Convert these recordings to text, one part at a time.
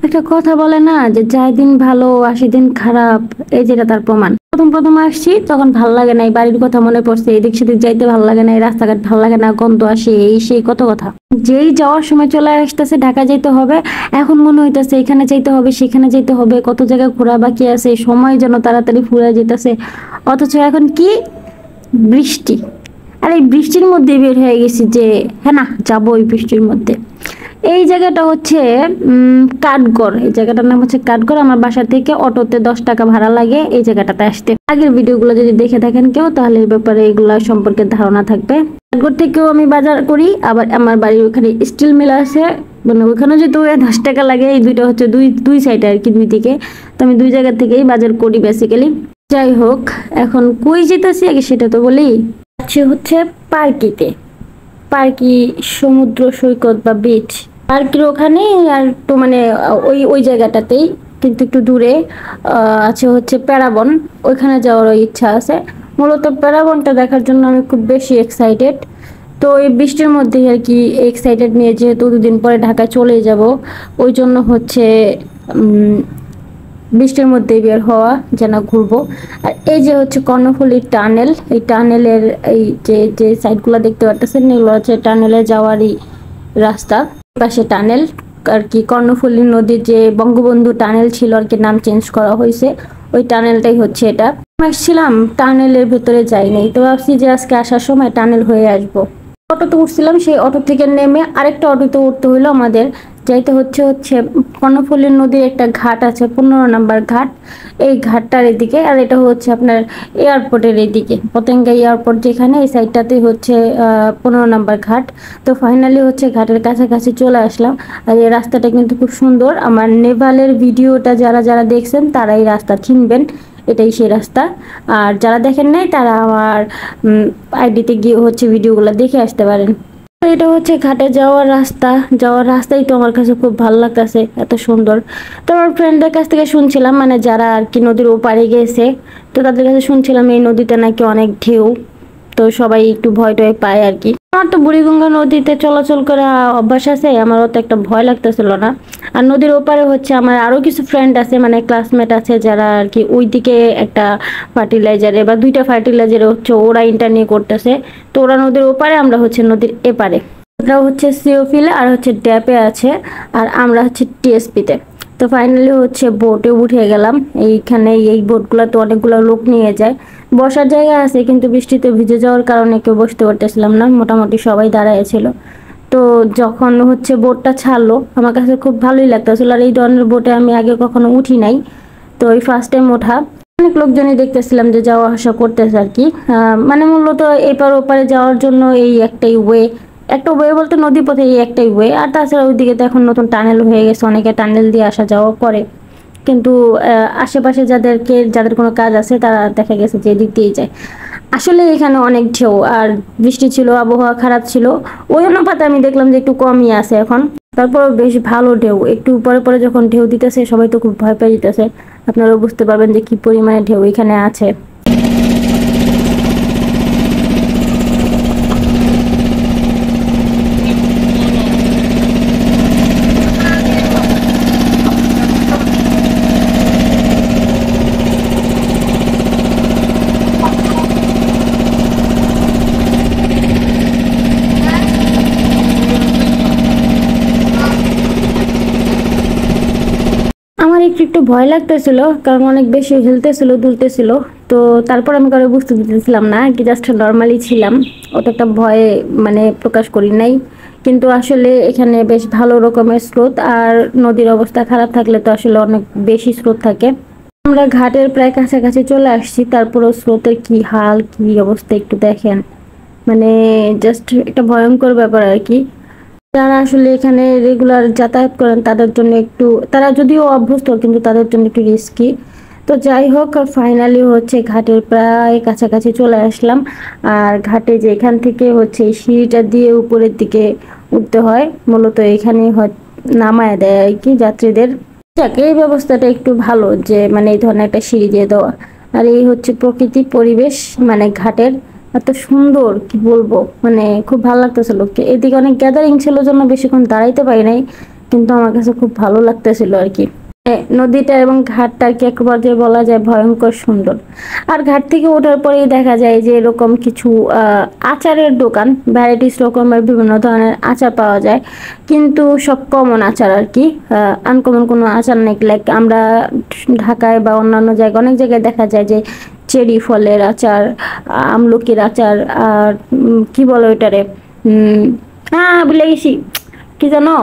একটা কথা বলে না যে যায় দিন ভালো আসে দিন খারাপ, এই যেটা তার প্রমাণ। প্রথম প্রথম আসছি তখন ভাল লাগে না, এই বাড়ির কথা মনে পড়ছে, এদিক সেদিক যাইতে ভাল লাগে না, এই রাস্তাঘাট ভাল লাগে না, গন্ধ আসে, এই সেই কত কথা। যেই যাওয়ার সময় চলে আসতেছে ঢাকা যাইতে হবে, এখন মনে হইতেছে এখানে যাইতে হবে সেখানে যাইতে হবে, কত জায়গায় ঘোরা বাকি আছে, সময় যেন তাড়াতাড়ি ফুরে যেতেছে। অথচ এখন কি বৃষ্টি, আর এই বৃষ্টির মধ্যে বের হয়ে গেছি যে হ্যাঁ না যাবো এই বৃষ্টির মধ্যে। এই জায়গাটা হচ্ছে কাঠগড়, এই জায়গাটার নাম হচ্ছে কাঠগড়। আমার বাসা থেকে অটোতে 10 টাকা ভাড়া লাগে এই জায়গাটাতে আসতে। আগের ভিডিওগুলো যদি দেখে থাকেন কেউ তাহলে এই ব্যাপারে এগুলা সম্পর্কে ধারণা থাকবে। কাঠগড় থেকেও আমি বাজার করি, আবার আমার বাড়ির ওখানে স্টিল মিল আছে, মানে ওখানে যেহেতু 10 টাকা লাগে, এই দুইটা হচ্ছে দুই সাইডে আর কি, দুই দিকে। তো আমি দুই জায়গা থেকেই বাজার করি বেসিক্যালি। যাই হোক, এখন কই যেতেছি আগে সেটা তো বলি। হচ্ছে পার্কিতে, পার্কি সমুদ্র সৈকত বা বিচ, পার্কের ওখানে আর একটু মানে ওই ওই জায়গাটাতেই, কিন্তু একটু দূরে আছে হচ্ছে প্যারাবন, ওইখানে যাওয়ার ইচ্ছা আছে। মূলত প্যারাবনটা দেখার জন্য আমি খুব বেশি এক্সাইটেড। তো এই বৃষ্টির মধ্যে আর কি এক্সাইটেড নিয়ে, যেহেতু দুদিন পরে ঢাকায় চলে যাব, ওই জন্য হচ্ছে বৃষ্টির মধ্যে বের হওয়া যেন ঘুরবো। আর এই যে হচ্ছে কর্ণফুলীর টানেল, এই টানেলের এই যে যে সাইডগুলো দেখতে পাচ্ছেন এগুলো হচ্ছে টানেলে যাওয়ারই রাস্তা। পাশে টানেল আর কি, কর্ণফুলী নদীর যে বঙ্গবন্ধু টানেল ছিল আর কি, নাম চেঞ্জ করা হয়েছে, ওই টানেলটাই হচ্ছে এটা। আসছিলাম টানেলের ভেতরে যাই নাই, তো ভাবছি যে আজকে আসার সময় টানেল হয়ে আসবো। অটোতে উঠছিলাম, সেই অটো থেকে নেমে আরেকটা অটোতে উঠতে হইলো আমাদের। যাইতে হচ্ছে কর্ণফুলী নদীর একটা ঘাট আছে, 15 নম্বর ঘাট, এই ঘাটটার এদিকে। আর এটা হচ্ছে আপনার এয়ারপোর্টের এদিকে, পতেঙ্গা এয়ারপোর্ট যেখানে, এই সাইডটাতে হচ্ছে 15 নম্বর ঘাট। তো ফাইনালি হচ্ছে ঘাটের কাছাকাছি চলে আসলাম। আর এই রাস্তাটা কিন্তু খুব সুন্দর, আমার নেভালের ভিডিওটা যারা যারা দেখছেন তারা এই রাস্তা চিনবেন, এটাই সেই রাস্তা। আর যারা দেখেন নাই তারা আমার আইডিতে গিয়ে হচ্ছে ভিডিওগুলো দেখে আসতে পারেন। এটা হচ্ছে ঘাটে যাওয়ার রাস্তা, যাওয়ার রাস্তাই তো আমার কাছে খুব ভালো লাগতেছে, এত সুন্দর। তো আমার ফ্রেন্ডদের কাছ থেকে শুনছিলাম, মানে যারা আর কি নদীর ওপারে গেছে, তো তাদের কাছে শুনছিলাম এই নদীতে নাকি অনেক ঢেউ, তো সবাই একটু ভয় টয় পায় আর কি। আমার তো বুড়িগঙ্গা নদীতে চলাচল করা অভ্যাস আছে, আমার অত একটা ভয় লাগতেছিল না। আর নদীর ওপারে হচ্ছে আমার আরো কিছু ফ্রেন্ড আছে, মানে ক্লাসমেট আছে যারা আর কি ওইদিকে একটা ফার্টিলাইজারে বা দুইটা ফার্টিলাইজারে হচ্ছে ওরা ইন্টারনিউ করতেছে। তো ওরা নদীর ওপারে, আমরা হচ্ছে নদীর এপারে। ওরা হচ্ছে সিওফিলে আর হচ্ছে ড্যাপে আছে, আর আমরা হচ্ছে টিএসপিতে। তো ফাইনালি হচ্ছে বোটে উঠে গেলাম। এইখানে এই বোটগুলোতে অনেকগুলো লোক নিয়ে যায়, বসার জায়গা আছে, কিন্তু বৃষ্টিতে ভিজে যাওয়ার কারণে কেউ বসতে পারতেছিলাম না, মোটামুটি সবাই দাঁড়ায় ছিল। তো যখন হচ্ছে বোটটা ছাড়লো আমার কাছে খুব ভালোই লাগতেছিল, আর এই ধরনের বোটে আমি আগে কখনো উঠি নাই, তো এই ফার্স্ট টাইম ওঠা। অনেক লোকজনই দেখতেছিলাম যে যাওয়া আসা করতেছে আর কি, মানে মূলত এপার ওপারে যাওয়ার জন্য এই একটাই ওয়ে, একটা ওয়ে বলতে নদী পথে এই একটাই ওয়ে। আর তাছাড়া ওইদিকে তো এখন নতুন টানেল হয়ে গেছে, অনেকে টানেল দিয়ে আসা যাওয়া করে, কিন্তু আশেপাশে যাদের কোনো কাজ আছে তারা দেখা গেছে যে এদিক দিয়েই যায়। আসলে এখানে অনেক ঢেউ, আর বৃষ্টি ছিল, আবহাওয়া খারাপ ছিল, ওই অনুপাতে আমি দেখলাম যে একটু কমই আছে এখন। তারপরও বেশ ভালো ঢেউ, একটু পরে পরে যখন ঢেউ দিতেছে সবাই তো খুব ভয় পেয়ে যেতেছে, আপনারাও বুঝতে পারবেন যে কি পরিমাণে ঢেউ এখানে আছে। আমার একটু একটু ভয় লাগতেছিল, কারণ অনেক বেশি হিলতেছিল দুলতেছিল। তো তারপর আমি কারো বুঝতে দিতেছিলাম না কি, জাস্ট নর্মালি ছিলাম, অত একটা ভয় মানে প্রকাশ করি নাই। কিন্তু আসলে এখানে বেশ ভালো রকমের স্রোত, আর নদীর অবস্থা খারাপ থাকলে তো আসলে অনেক বেশি স্রোত থাকে। আমরা ঘাটের প্রায় কাছাকাছি চলে আসছি, তারপরও স্রোতের কি হাল কি অবস্থা একটু দেখেন, মানে জাস্ট একটা ভয়ঙ্কর ব্যাপার আর কি। যারা আসলে এখানে রেগুলার যাতায়াত করেন তাদের জন্য একটু, তারা যদিও অভ্যস্ত কিন্তু তাদের জন্য একটু রিস্কি। তো যাই হোক, ফাইনালি হচ্ছে ঘাটের প্রায় কাছাকাছি চলে আসলাম। আর ঘাটে যে এখান থেকে হচ্ছে এই সিঁড়িটা দিয়ে উপরের দিকে উঠতে হয়, মূলত এখানে নামায় দেয় আর কি যাত্রীদের। যাক, এই ব্যবস্থাটা একটু ভালো যে মানে এই ধরনের একটা সিঁড়ি দিয়ে দেওয়া। আর এই হচ্ছে প্রকৃতি পরিবেশ, মানে ঘাটের এত সুন্দর কি বলবো, মানে খুব ভালো লাগতেছিল। এদিকে অনেক গ্যাদারিং ছিল জন্য বেশিক্ষণ দাঁড়াইতে পারি নাই, কিন্তু আমার কাছে খুব ভালো লাগতেছিল আর কি। নদীটা এবং ঘাটটা কি একবারে বলা যায় ভয়ঙ্কর সুন্দর। আর ঘাট থেকে ওঠার পরেই দেখা যায় যে এরকম কিছু আচারের দোকান, ভ্যারাইটিস রকমের বিভিন্ন ধরনের আচার পাওয়া যায়, কিন্তু সব কমন আচার আর কি। আনকমন কোনো আচার নেই। লাইক আমরা ঢাকায় বা অন্যান্য জায়গায় অনেক জায়গায় দেখা যায় যে চেরি ফলের আচার, আমলকির আচার, আর কি বলে ওইটারে, ভুলে গেছি কি জানো,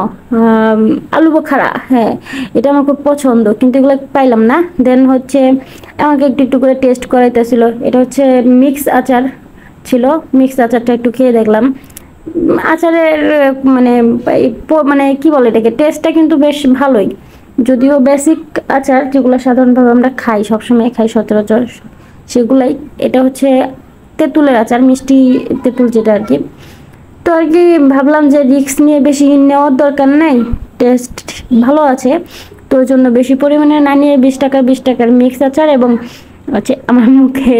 আলু বোখারা, হ্যাঁ এটা আমার খুব পছন্দ, কিন্তু এগুলো পাইলাম না। দেন হচ্ছে আমাকে একটু একটু করে টেস্ট করাইতেছিল। এটা হচ্ছে মিক্স আচার ছিল, মিক্স আচারটা একটু খেয়ে দেখলাম। আচারের মানে মানে কি বলে এটাকে, টেস্টটা কিন্তু বেশ ভালোই, যদিও বেসিক আচার যেগুলো সাধারণভাবে আমরা খাই, সবসময় খাই সচরাচর সেগুলাই। এটা হচ্ছে তেঁতুলের আচার, মিষ্টি তেঁতুল যেটা আর কি। তো আর কি ভাবলাম যে রিস্ক নিয়ে বেশি নেওয়ার দরকার নেই, টেস্ট ভালো আছে, তো ওই জন্য বেশি পরিমাণে না নিয়ে 20 টাকার মিক্স আচার, এবং হচ্ছে আমার মুখে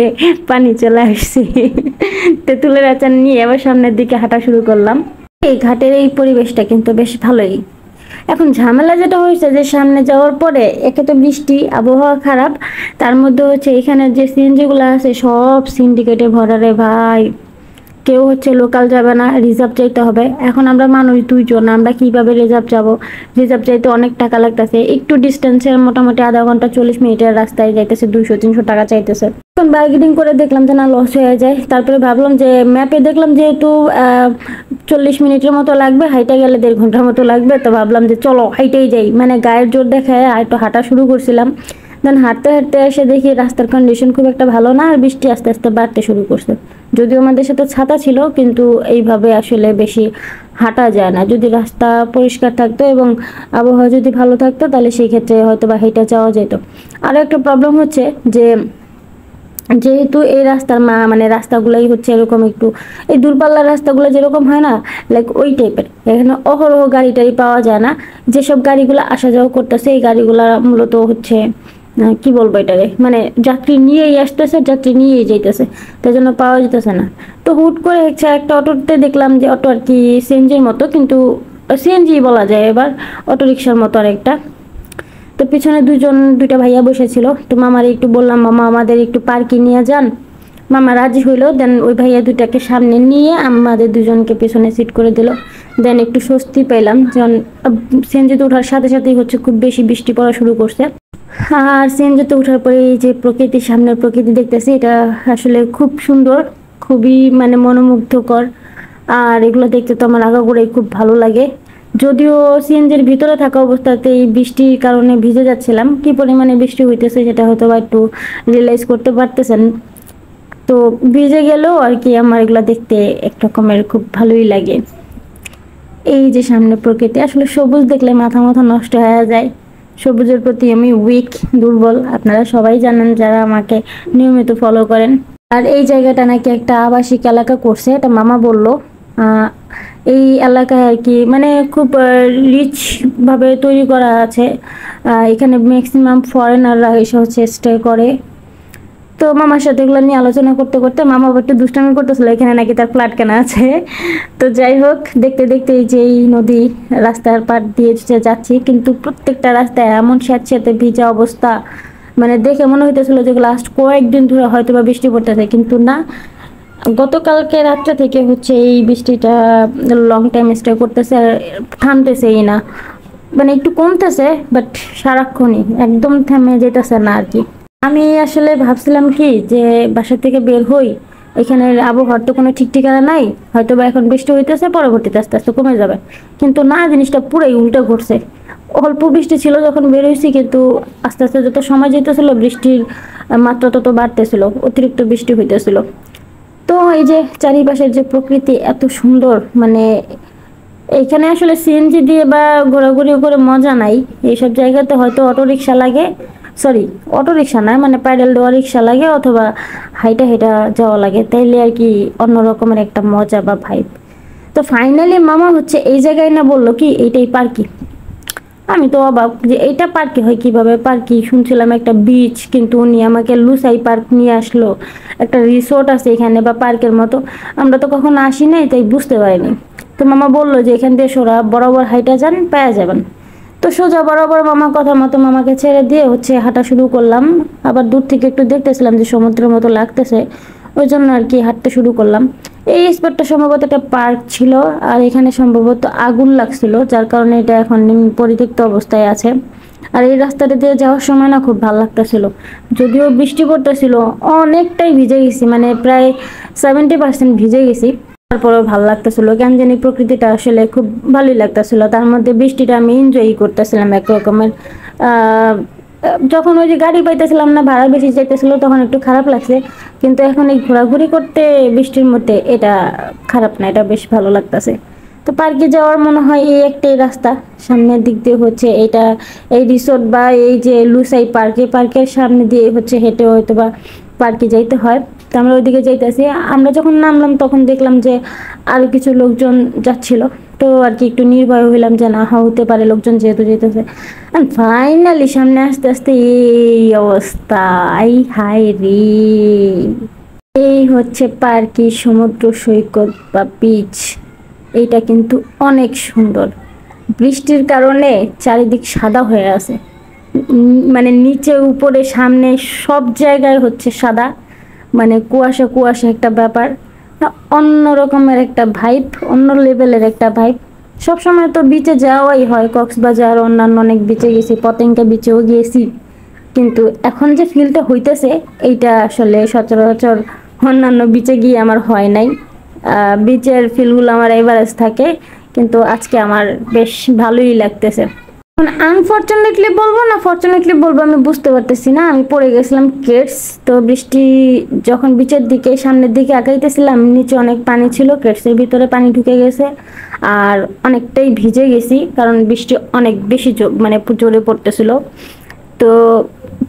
পানি চলে আসছে। তেঁতুলের আচার নিয়ে আবার সামনের দিকে হাঁটা শুরু করলাম। এই ঘাটের এই পরিবেশটা কিন্তু বেশ ভালোই। এখন ঝামেলা যেটা হয়েছে যে সামনে যাওয়ার পরে একে তো বৃষ্টি, আবহাওয়া খারাপ, তার মধ্যে হচ্ছে এখানে যে সিএনজিগুলো আছে সব সিন্ডিকেটে ভরা রে ভাই। কেউ হচ্ছে লোকাল যাবে না, রিজার্ভ চাইতে হবে। এখন আমরা মানুষ 2 জন, আমরা কিভাবে রিজার্ভ যাব? রিজার্ভ চাইতে অনেক টাকা লাগতেছে, একটু ডিস্টেন্সের মোটামুটি আধা ঘন্টা 40 মিনিটের রাস্তায় যাইতেছে 200-300 টাকা চাইতেছে। এখন বার্গেনিং করে দেখলাম যে না, লস হয়ে যায়। তারপরে ভাবলাম যে ম্যাপে দেখলাম যেহেতু 40 মিনিটের মতো লাগবে, হাইটা গেলে 1.5 ঘন্টার মতো লাগবে, তো ভাবলাম যে চলো হাইটেই যাই, মানে গায়ের জোর দেখায় আর একটু হাঁটা শুরু করছিলাম। দেন হাঁটতে হাঁটতে এসে দেখি রাস্তার কন্ডিশন খুব একটা ভালো না, আর বৃষ্টি আস্তে আস্তে বাড়তে শুরু করছে। যদিও আমাদের সাথে ছাতা ছিল, কিন্তু এইভাবে আসলে বেশি হাঁটা যায় না। যদি রাস্তা পরিষ্কার থাকতো এবং আবহাওয়া যদি ভালো থাকতো, তাহলে সেই ক্ষেত্রে হয়তো বা হেঁটে যাওয়া যেত। আরও একটা প্রবলেম হচ্ছে যে যেহেতু এই রাস্তার মানে রাস্তাগুলোই হচ্ছে এরকম একটু, এই দূরপাল্লার রাস্তাগুলো যেরকম হয় না, লাইক ওই টাইপের, এখানে অহরহ গাড়ি টাড়ি পাওয়া যায় না। যেসব গাড়িগুলো আসা যাওয়া করতেছে এই গাড়িগুলা মূলত হচ্ছে কি বলবো এটারে, মানে যাত্রী নিয়েই আসতেছে, যাত্রী নিয়েই যাইতেছে, তাই জন্য পাওয়া যেতেছে না। তো হুট করে হচ্ছে একটা অটোতে দেখলাম যে অটো আর কি সিএনজির মতো, কিন্তু সিএনজি বলা যায় এবার, অটো রিক্সার মতো অনেকটা। তো পিছনে দুইটা ভাইয়া বসেছিল। তো মামার একটু বললাম, মামা আমাদের একটু পার্কে নিয়ে যান। মামা রাজি হইলো। দেন ওই ভাইয়া দুইটাকে সামনে নিয়ে আমাদের দুজনকে পিছনে সিট করে দিল। দেন একটু স্বস্তি পেলাম, যখন সিএনজিতে ওঠার সাথে সাথেই হচ্ছে খুব বেশি বৃষ্টি পড়া শুরু করছে। আর সিএনজিতে ওঠার পরে এই যে প্রকৃতি, সামনের প্রকৃতি দেখতেছি, এটা আসলে খুব সুন্দর, খুবই মানে মনোমুগ্ধকর। আর এগুলো দেখতে তো আমার আগাগোড়াই খুব ভালো লাগে। যদিও সিএনজির ভিতরে থাকা অবস্থাতে এই বৃষ্টির কারণে ভিজে যাচ্ছিলাম, কি পরিমাণে বৃষ্টি হইতেছে সেটা হয়তো বা একটু রিয়েলাইজ করতে পারতেছেন। তো ভিজে গেলেও আর কি আমার এগুলো দেখতে একরকমের খুব ভালোই লাগে। এই যে সামনে প্রকৃতি, আসলে সবুজ দেখলে মাথা মাথা নষ্ট হয়ে যায়। সবুজের প্রতি আমি উইক, দুর্বল, আপনারা সবাই জানেন যারা আমাকে নিয়মিত ফলো করেন। আর এই জায়গাটা নাকি একটা আবাসিক এলাকা করছে, এটা মামা বলল। এই এলাকায় আর কি মানে খুব রিচ ভাবে তৈরি করা আছে। এখানে ম্যাক্সিমাম ফরেনাররা এসে হচ্ছে স্টে করে। তো মামার সাথে এগুলো নিয়ে আলোচনা করতে করতে মামা একটু দুষ্টামি করতেছিল, এখানে নাকি তার ফ্ল্যাট কেনা আছে। তো যাই হোক, দেখতে দেখতে এই যে এই নদী রাস্তার পার দিয়ে যাচ্ছি, কিন্তু প্রত্যেকটা রাস্তায় এমন স্যাঁতস্যাঁতে ভিজা অবস্থা, মানে দেখে মনে হইতেছিল যে লাস্ট কয়েকদিন ধরে হয়তো বা বৃষ্টি পড়তেছে, কিন্তু না, গতকালকে রাত্রে থেকে হচ্ছে এই বৃষ্টিটা লং টাইম স্টে করতেছে আর থামতেছেই না। মানে একটু কমতেছে, বাট সারাক্ষণই একদম থেমে যেতেছে না আর কি। আমি আসলে ভাবছিলাম কি যে বাসা থেকে বের হই, এখানের আবহাওয়ার তো কোনো ঠিক ঠিকানা নাই, হয়তো বা এখন বৃষ্টি হইতেছে, পরবর্তীতে আস্তে আস্তে কমে যাবে, কিন্তু না, জিনিসটা পুরাই উল্টো ঘটছে। অল্প বৃষ্টি ছিল যখন বের হয়েছি, কিন্তু আস্তে আস্তে যত সময় যেতেছিল বৃষ্টির মাত্রা তত বাড়তেছিল, অতিরিক্ত বৃষ্টি হইতেছিল। তো এই যে চারিপাশের যে প্রকৃতি এত সুন্দর, মানে এখানে আসলে সিএনজি দিয়ে বা ঘোরাঘুরি করে মজা নাই। এইসব জায়গাতে হয়তো অটো রিক্সা লাগে, সরি অটো রিক্সা না, মানে প্যাডেল দেওয়া রিক্সা লাগে, অথবা হাইটা হাইটা যাওয়া লাগে, তাইলে আর কি অন্য রকমের একটা মজা বা ভাইব। তো ফাইনালি মামা হচ্ছে এই জায়গায় না বললো কি এইটাই পার্কি। আমি তো অবাক যে এইটা পার্কে হয় কিভাবে, পার্কি শুনছিলাম একটা বিচ, কিন্তু উনি আমাকে লুসাই পার্ক নিয়ে আসলো, একটা রিসোর্ট আছে এখানে বা পার্কের মতো। আমরা তো কখনো আসি নাই, তাই বুঝতে পারিনি। তো মামা বললো যে এখান দিয়ে সোজা বরাবর হাইটা যান, পেয়ে যাবেন। তো সোজা বরাবর মামার কথা মতো মামাকে ছেড়ে দিয়ে হচ্ছে হাঁটা শুরু করলাম। আবার দূর থেকে একটু দেখতেছিলাম যে সমুদ্রের মতো লাগতেছে, ওই জন্য আর কি হাঁটতে শুরু করলাম। এই স্পটটা সম্ভবত একটা পার্ক ছিল, আর এখানে সম্ভবত আগুন লাগছিল, যার কারণে এটা এখন পরিত্যক্ত অবস্থায় আছে। আর এই রাস্তাটা দিয়ে যাওয়ার সময় না খুব ভালো লাগতেছিল, যদিও বৃষ্টি পড়তেছিল, অনেকটাই ভিজে গেছি, মানে প্রায় 70% ভিজে গেছি। তারপরেও ভালো লাগতেছিল, কেন জানি প্রকৃতিটা আসলে খুব ভালোই লাগতেছিল। তার মধ্যে বৃষ্টিটা আমি এনজয় করতেছিলাম এক রকমের। যখন ওই যে গাড়ি পাইতেছিলাম না, ভাড়া বেশি যাইতেছিল, তখন একটু খারাপ লাগছে, কিন্তু এখন এই ঘোরাঘুরি করতে বৃষ্টির মধ্যে এটা খারাপ না, এটা বেশ ভালো লাগতেছে। তো পার্কে যাওয়ার মনে হয় এই একটাই রাস্তা, সামনের দিক দিয়ে হচ্ছে এটা এই রিসোর্ট বা এই যে লুসাই পার্কের সামনে দিয়ে হচ্ছে হেঁটে হয়তো বা পার্কে যাইতে হয়। তো আমরা ওইদিকে যাইতেছি। আমরা যখন নামলাম তখন দেখলাম যে আরো কিছু লোকজন যাচ্ছিল, তো আর কি একটু নির্ভয় হইলাম যে না হতে পারে লোকজন যেহেতু যেতেছে। ফাইনালি সামনে আস্তে আস্তে এই অবস্থা, আই হাই রে! এই হচ্ছে পার্কি সমুদ্র সৈকত বা বিচ। এইটা কিন্তু অনেক সুন্দর, বৃষ্টির কারণে চারিদিক সাদা হয়ে আছে, মানে নিচে উপরে সামনে সব জায়গায় হচ্ছে সাদা, মানে কুয়াশা কুয়াশা একটা ব্যাপার, অন্য রকমের একটা ভাইব, অন্য লেভেলের একটা ভাইব। সবসময় তো বিচে যাওয়াই হয়, কক্সবাজার অন্যান্য অনেক বিচে গেছি, পতেঙ্গা বিচেও গিয়েছি, কিন্তু এখন যে ফিলটা হইতেছে এইটা আসলে সচরাচর অন্যান্য বিচে গিয়ে আমার হয় নাই। বিচের ফিলগুলো আমার এভারেজ থাকে, কিন্তু আজকে আমার বেশ ভালোই লাগতেছে। আনফর্চুনেটলি বলবো না ফর্চুনেটলি বলবো আমি বুঝতে পারতেছি না, আমি পড়ে গেছিলাম কেটস। তো বৃষ্টি যখন বিচের দিকে সামনের দিকে আগাইতেছিলাম, নিচে অনেক পানি ছিল, কেটসের ভিতরে পানি ঢুকে গেছে, আর অনেকটাই ভিজে গেছি, কারণ বৃষ্টি অনেক বেশি মানে জোরে পড়তেছিল। তো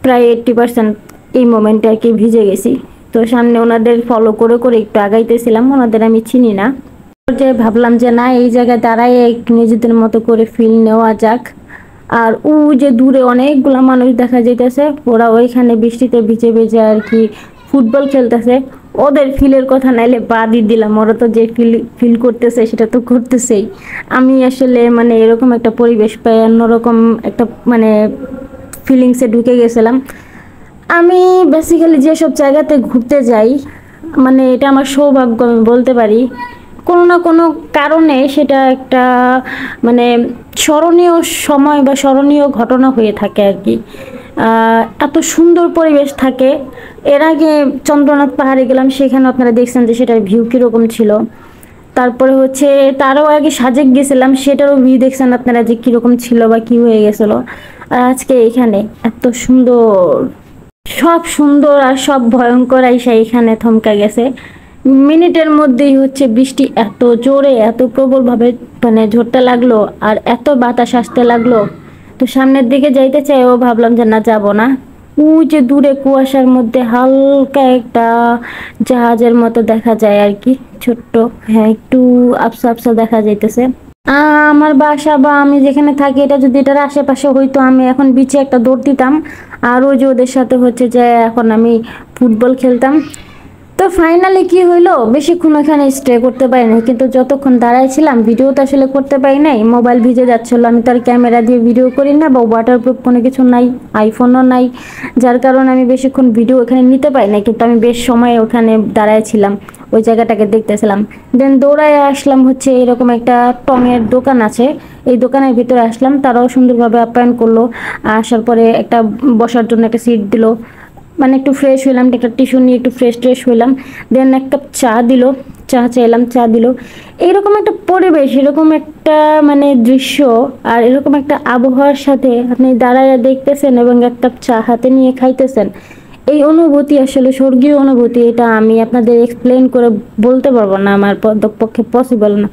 প্রায় 80% এই মোমেন্টে আর কি ভিজে গেছি। তো সামনে ওনাদের ফলো করে করে একটু আগাইতেছিলাম, ওনাদের আমি চিনি না। যে ভাবলাম যে না এই জায়গায় দাঁড়ায় একটু নিজেদের মতো করে ফিল নেওয়া যাক। আর ও যে দূরে অনেকগুলা মানুষ দেখা যাইতেছে, ওরা ওইখানে বৃষ্টিতে ভিজে ভিজে আর কি ফুটবল খেলতেছে। ওদের ফিলের কথা নাইলে বাদই দিলাম, ওরা তো যে ফিল করতেছে সেটা তো করতেছেই। আমি আসলে মানে এরকম একটা পরিবেশ পাই অন্যরকম একটা মানে ফিলিংসে ঢুকে গেছিলাম। আমি বেসিক্যালি যেসব জায়গাতে ঘুরতে যাই, মানে এটা আমার সৌভাগ্য আমি বলতে পারি, কোনো না কোনো কারণে সেটা একটা মানে স্মরণীয় সময় বা স্মরণীয় ঘটনা হয়ে থাকে আর কি। এত সুন্দর পরিবেশ থাকে। এর আগে চন্দ্রনাথ পাহাড়ে গেলাম, সেখানে আপনারা দেখছেন যে সেটার ভিউ কীরকম ছিল। তারপরে হচ্ছে তারও আগে সাজেক গেছিলাম, সেটারও ভিউ দেখছেন আপনারা যে কীরকম ছিল বা কী হয়ে গেছিলো। আর আজকে এখানে এত সুন্দর, সব সুন্দর আর সব ভয়ঙ্কর আইসা এখানে থমকা গেছে। মিনিটের মধ্যেই হচ্ছে বৃষ্টি এত জোরে এত প্রবলভাবে মানে ঝরতে লাগলো, আর এত বাতাস আসতে লাগলো। তো সামনের দিকে যাইতে চাইও ভাবলাম যে না যাব না। ওই যে দূরে কুয়াশার মধ্যে হালকা একটা জাহাজের মতো দেখা যায় আর কি, ছোট্ট, হ্যাঁ একটু আবসা আবসা দেখা যাইতেছে। আমার বাসা বা আমি যেখানে থাকি এটা যদি এটার আশেপাশে হইতো, আমি এখন বিচে একটা দৌড় দিতাম, আর ওই যে ওদের সাথে হচ্ছে যে এখন আমি ফুটবল খেলতাম। তো ফাইনালি কি হইলো, বেশিক্ষণ ওখানে স্টে করতে পারি নাই, কিন্তু যতক্ষণ দাঁড়াইছিলাম ভিডিও তো আসলে করতে পারি নাই, মোবাইল ভিজে যাচ্ছিল। আমি তো আর ক্যামেরা দিয়ে ভিডিও করি না, বা ওয়াটারপ্রুফ কোনো কিছু নাই, আইফোনও নাই, যার কারণে আমি বেশিক্ষণ ভিডিও ওখানে নিতে পারি নাই। কিন্তু আমি বেশ সময় ওখানে দাঁড়াইছিলাম, ওই জায়গাটাকে দেখতেছিলাম। দেন দৌড়ায় আসলাম হচ্ছে এরকম একটা টঙের দোকান আছে, এই দোকানের ভিতরে আসলাম, তারাও সুন্দরভাবে আপ্যায়ন করলো। আসার পরে একটা বসার জন্য একটা সিট দিল, মানে একটু ফ্রেশ হইলাম, একটা টিস্যু নিয়ে একটু ফ্রেশ হইলাম। দেন এক কাপ চা দিল, চা চাইলাম, চা দিল। এইরকম একটা পরিবেশ, এরকম একটা মানে দৃশ্য, আর এরকম একটা আবহাওয়ার সাথে আপনি দাঁড়ায় দেখতেছেন এবং এক কাপ চা হাতে নিয়ে খাইতেছেন, এই অনুভূতি আসলে স্বর্গীয় অনুভূতি। এটা আমি আপনাদের এক্সপ্লেন করে বলতে পারবো না, আমার পক্ষে পসিবল না।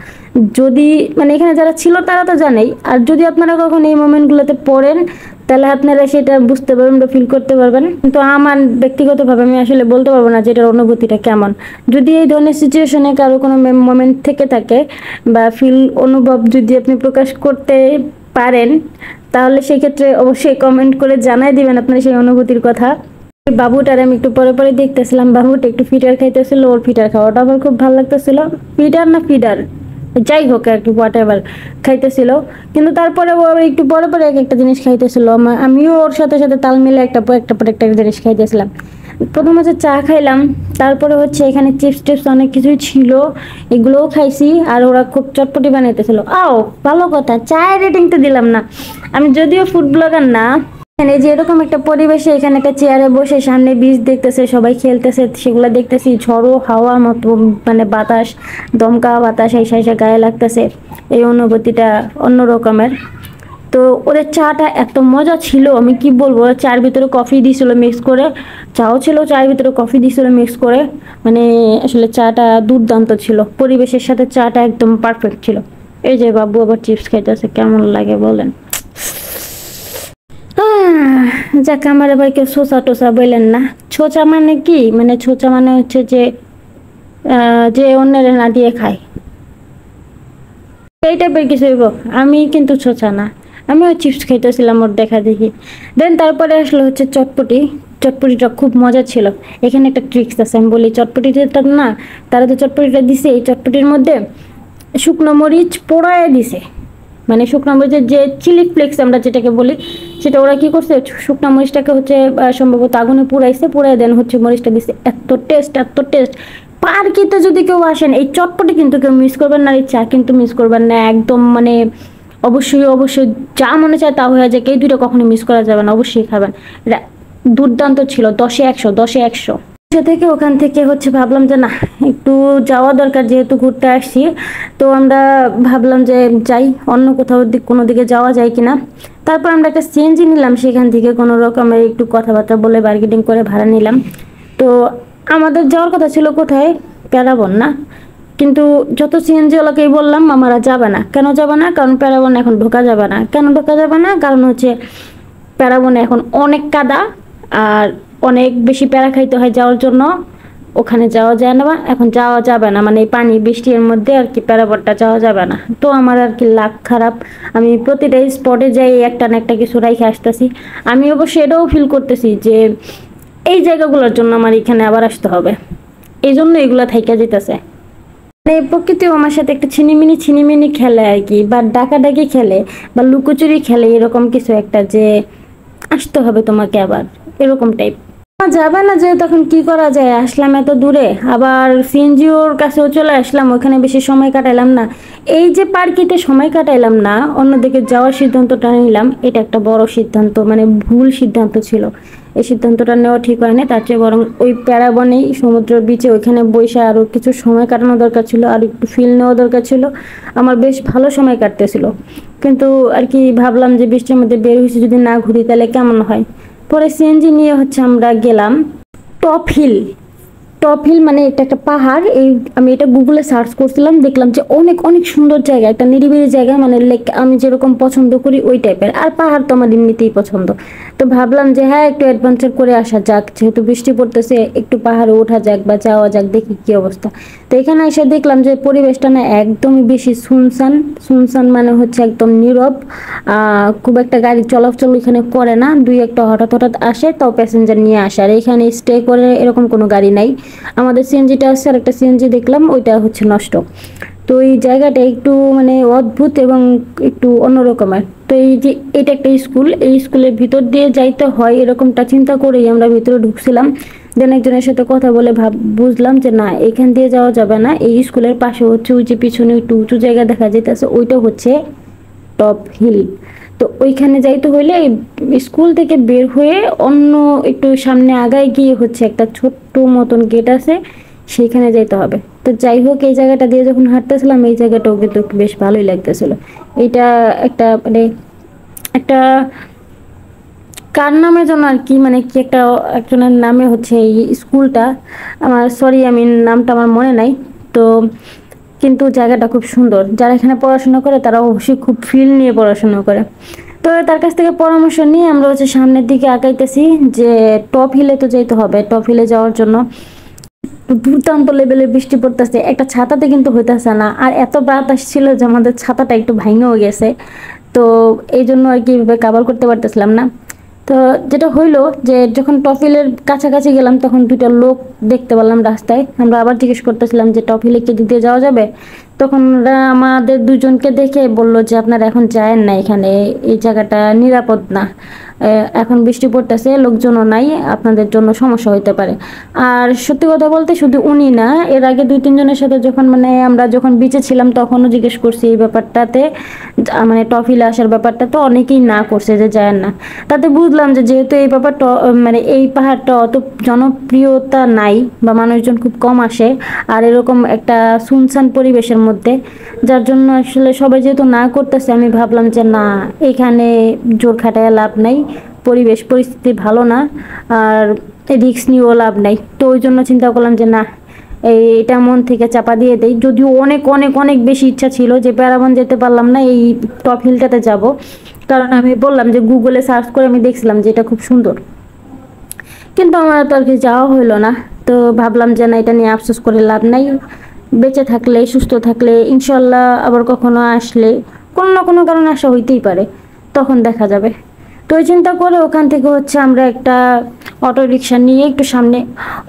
যদি মানে এখানে যারা ছিল তারা তো জানেই, আর যদি আপনারা কখন এই মোমেন্টগুলোতে পড়েন তাহলে আপনারা সেটা বুঝতে পারবেন বা ফিল করতে পারবেন। কিন্তু আমার ব্যক্তিগতভাবে আমি আসলে বলতে পারবো না যে এটার অনুভূতিটা কেমন। যদি এই ধরনের সিচুয়েশনে কারো কোনো মোমেন্ট থেকে থাকে বা ফিল অনুভব যদি আপনি প্রকাশ করতে পারেন, তাহলে সেক্ষেত্রে অবশ্যই কমেন্ট করে জানাই দিবেন আপনার সেই অনুভূতির কথা। বাবুটার আমি একটু পরে পরে দেখতেছিলাম, বাবুটা একটু ফিটার খাইতেছিল, ওর ফিটার খাওয়াটা আমার খুব ভালো লাগতেছিল। ফিটার না ফিডার, যাই হোক আর কি, হোয়াট এভার খাইতেছিল। কিন্তু তারপরে ও আবার একটু পরে পরে এক একটা জিনিস খাইতেছিল, আমিও ওর সাথে সাথে তাল মিলে একটা পর একটা জিনিস খাইতেছিলাম। প্রথমে হচ্ছে চা খাইলাম, তারপরে হচ্ছে এখানে চিপস টিপস অনেক কিছুই ছিল, এগুলোও খাইছি। আর ওরা খুব চটপটি বানাইতেছিল। ভালো কথা, চায়ের রেটিং তো দিলাম না। আমি যদিও ফুড ব্লগার না, এখানে যে এরকম একটা পরিবেশে এখানে একটা চেয়ারে বসে সামনে বীজ দেখতেছে, সবাই খেলতেছে, সেগুলো দেখতেছি, ঝড়ো হাওয়া মতো মানে বাতাস, দমকা বাতাস এসে এসে গায়ে লাগতেছে, এই অনুভূতিটা অন্য রকমের। তো ওদের চাটা এত মজা ছিল, আমি কি বলবো। ওরা চার ভিতরে কফি দিয়েছিল মিক্স করে, চাও ছিল চায়ের ভিতরে কফি দিয়েছিল মিক্স করে, মানে আসলে চাটা দুর্দান্ত ছিল, পরিবেশের সাথে চাটা একদম পারফেক্ট ছিল। এই যে বাবু আবার চিপস খাইতেছে, কেমন লাগে বলেন। যাক, আমার এবার কেউ ছোচা টোচা বললেন না। ছোচা মানে কি, মানে ছোচা মানে হচ্ছে যে যে অন্যের না দিয়ে খায়, এই টাইপের কিছু হইব। আমি কিন্তু ছোচা না, আমিও চিপস খাইতেছিলাম ওর দেখা দেখি। দেন তারপরে আসলে হচ্ছে চটপটি। চটপটিটা খুব মজা ছিল। এখানে একটা ট্রিক্স আছে, আমি বলি। চটপটিটা না, তারা তো চটপটিটা দিছে, এই চটপটির মধ্যে শুকনো মরিচ পোড়ায় দিছে, মানে শুকনো মরিচের যে চিলি ফ্লেক্স আমরা যেটাকে বলি, সেটা ওরা কি করছে, শুকনো মরিচটাকে হচ্ছে সম্ভবত আগুনে পুড়াইছে, পুড়াই দেন হচ্ছে মরিচটা দিছে। এত টেস্ট, এত টেস্ট। পার্কিতে যদি কেউ আসেন, এই চটপটি কিন্তু কেউ মিস করবেন না, এই চা কিন্তু মিস করবেন না একদম। মানে অবশ্যই অবশ্যই যা মনে চায় তা হয়ে যায়, এই দুটো কখনো মিস করা যাবে না, অবশ্যই খাবেন। এটা দুর্দান্ত ছিল, 10-এ 100, 10-এ 100। থেকে ওখান থেকে হচ্ছে ভাবলাম যে না, একটু যাওয়া দরকার, যেহেতু ঘুরতে আসছি। তো আমরা ভাবলাম যে যাই, অন্য কোথাও কোনো দিকে যাওয়া যায় কিনা। তারপর আমরা একটা সিএনজি নিলাম, সেখান থেকে কোনো রকমের একটু কথাবার্তা বলে বার্গেনিং করে ভাড়া নিলাম। তো আমাদের যাওয়ার কথা ছিল কোথায়, প্যারাবন না, কিন্তু যত সিএনজি ওলাকেই বললাম আমরা যাবে না। কেন যাবে না? কারণ প্যারাবন এখন ঢোকা যাবে না। কেন ঢোকা যাবে না? কারণ হচ্ছে প্যারাবনে এখন অনেক কাদা, আর অনেক বেশি প্যারা খাইতে হয় যাওয়ার জন্য, ওখানে যাওয়া যায় না, এখন যাওয়া যাবে না, মানে পানি বৃষ্টির মধ্যে আর কি প্যারাবনটা যাওয়া যাবে না। তো আমার আর কি লাক খারাপ, আমি প্রতিটা স্পটে যাই একটা না একটা কিছু রাইখে আসতেছি। আমি অবশ্য এটাও ফিল করতেছি যে এই জায়গাগুলোর জন্য আমার এখানে আবার আসতে হবে, এই জন্য এগুলো থাইকা যেতেছে। মানে প্রকৃতিও আমার সাথে একটা ছিনিমিনি খেলে আর কি, বা ডাকাডাকি খেলে, বা লুকোচুরি খেলে, এরকম কিছু একটা, যে আসতে হবে তোমাকে আবার, এরকম টাইপ। যাবে না যে, তখন কি করা যায়, আসলাম এত দূরে, আবার সিএনজিওর কাছেও চলে আসলাম, ওখানে বেশি সময় কাটাইলাম না। এই যে পার্কিতে সময় কাটাইলাম না, অন্যদিকে যাওয়ার সিদ্ধান্তটা নিলাম, এটা একটা বড় সিদ্ধান্ত, মানে ভুল সিদ্ধান্ত ছিল। এই সিদ্ধান্তটা নেওয়া ঠিক হয় না, তার চেয়ে বরং ওই প্যারাবনেই সমুদ্র বিচে ওইখানে বসে আরও কিছু সময় কাটানো দরকার ছিল, আর একটু ফিল নেওয়া দরকার ছিল। আমার বেশ ভালো সময় কাটতেছিল, কিন্তু আর কি ভাবলাম যে বৃষ্টির মধ্যে বের হয়েছি, যদি না ঘুরি তাহলে কেমন হয়। পরে সিএনজি নিয়ে হচ্ছে আমরা গেলাম টপ হিল। টপ হিল মানে এটা একটা পাহাড়। এই আমি এটা গুগলে সার্চ করছিলাম, দেখলাম যে অনেক অনেক সুন্দর জায়গা, একটা নিরিবিলি জায়গা, মানে লাইক আমি যেরকম পছন্দ করি ওই টাইপের। আর পাহাড় তো আমার এমনিতেই পছন্দ। তো ভাবলাম যে হ্যাঁ, একটু অ্যাডভেঞ্চার করে আসা যাক, যেহেতু বৃষ্টি পড়তেছে, একটু পাহাড়ে ওঠা যাক বা যাওয়া যাক, দেখি কি অবস্থা। তো এখানে এসে দেখলাম যে পরিবেশটা না একদমই বেশি শুনশান। শুনশান মানে হচ্ছে একদম নীরব, খুব একটা গাড়ি চলাচল এখানে করে না, দুই একটা হঠাৎ হঠাৎ আসে, তাও প্যাসেঞ্জার নিয়ে আসে। আর এখানে স্টে করে এরকম কোনো গাড়ি নাই। আমাদের সিএনজিটা আছে, আর একটা সিএনজি দেখলাম, ওইটা হচ্ছে নষ্ট। তো এই জায়গাটা একটু মানে অদ্ভুত এবং একটু অন্যরকমের। তো এই যে এটা একটা স্কুল, এই স্কুলের ভিতর দিয়ে যাইতে হয় এরকমটা চিন্তা করেই আমরা ভিতরে ঢুকছিলাম। দেন একজনের সাথে কথা বলে বুঝলাম যে না, এখান দিয়ে যাওয়া যাবে না। এই স্কুলের পাশে হচ্ছে ওই যে পিছনে একটু উঁচু জায়গা দেখা যেতেছে, ওইটা হচ্ছে টপ হিল। তো ওইখানে যাইতে হইলে স্কুল থেকে বের হয়ে অন্য একটু সামনে আগায় গিয়ে হচ্ছে একটা ছোট্ট মতন গেট আছে, সেইখানে যাইতে হবে। তো যাই হোক, এই জায়গাটা দিয়ে যখন হাঁটতেছিলাম, এই জায়গাটাও কিন্তু বেশ ভালোই লাগতেছিল। এটা একটা মানে একটা কার নামে যেন আর কি, মানে কি একটা একজনের নামে হচ্ছে এই স্কুলটা, আমার সরি আমি নামটা আমার মনে নাই। তো কিন্তু জায়গাটা খুব সুন্দর, যারা এখানে পড়াশোনা করে তারা অবশ্যই খুব ফিল নিয়ে পড়াশোনা করে। তো তার কাছ থেকে পরামর্শ নিয়ে আমরা হচ্ছে সামনের দিকে আগাইতেছি, যে টপ হিলে তো যেতে হবে। টপ হিলে যাওয়ার জন্য দুর্দান্ত লেভেলে বৃষ্টি পড়তেছে, একটা ছাতাতে কিন্তু হইতেছে না, আর এত বাতাস ছিল যে আমাদের ছাতাটা একটু ভেঙেও গেছে। তো এই জন্য আর কি এভাবে কাভার করতে পারতেছিলাম না। তো যেটা হইলো যে যখন টফিলের কাছাকাছি গেলাম, তখন দুইটা লোক দেখতে পেলাম রাস্তায়। আমরা আবার জিজ্ঞেস করতেছিলাম যে টফিলে কি দিক দিয়ে যাওয়া যাবে, তখন ওরা আমাদের দুজনকে দেখে বলল যে আপনারা এখন যায়েন না, এখানে এই জায়গাটা নিরাপদ না, এখন বৃষ্টি পড়তেছে, লোকজনও নাই, আপনাদের জন্য সমস্যা হতে পারে। আর সত্যি কথা বলতে শুধু উনি না, এর আগে 2-3 জনের সাথে যখন মানে আমরা যখন বিচে ছিলাম তখনও জিজ্ঞেস করছি এই ব্যাপারটাতে, মানে টফিলে আসার ব্যাপারটা, তো অনেকেই না করছে যে যায়েন না। তাতে বুঝলাম যে যেহেতু এই ব্যাপারটা মানে এই পাহাড়টা অত জনপ্রিয়তা নাই বা মানুষজন খুব কম আসে, আর এরকম একটা সুনসান পরিবেশের মধ্যে, যার জন্য আসলে সবাই যেহেতু না করতেছে, আমি ভাবলাম যে না, এখানে জোর খাটায় লাভ নাই, পরিবেশ পরিস্থিতি ভালো না, আর রিস্ক নিয়েও লাভ নাই। তো ওই জন্য চিন্তা করলাম যে না, এটা মন থেকে চাপা দিয়ে দেই। যদিও অনেক অনেক অনেক বেশি ইচ্ছা ছিল যে প্যারাবন যেতে পারলাম না, এই টপ হিলটাতে যাব, কারণ আমি বললাম যে গুগলে সার্চ করে আমি দেখছিলাম যে এটা খুব সুন্দর, কিন্তু আমার তো আর কি যাওয়া হইলো না। তো ভাবলাম যে না, এটা নিয়ে আফসোস করে লাভ নাই, বেঁচে থাকলে সুস্থ থাকলে ইনশাল্লাহ আবার কখনো আসলে কোনো না কোনো কারণে আসা হইতেই পারে, তখন দেখা যাবে। তো ওই চিন্তা করে ওখান থেকে হচ্ছে আমরা একটা অটো রিক্সা নিয়ে একটু সামনে,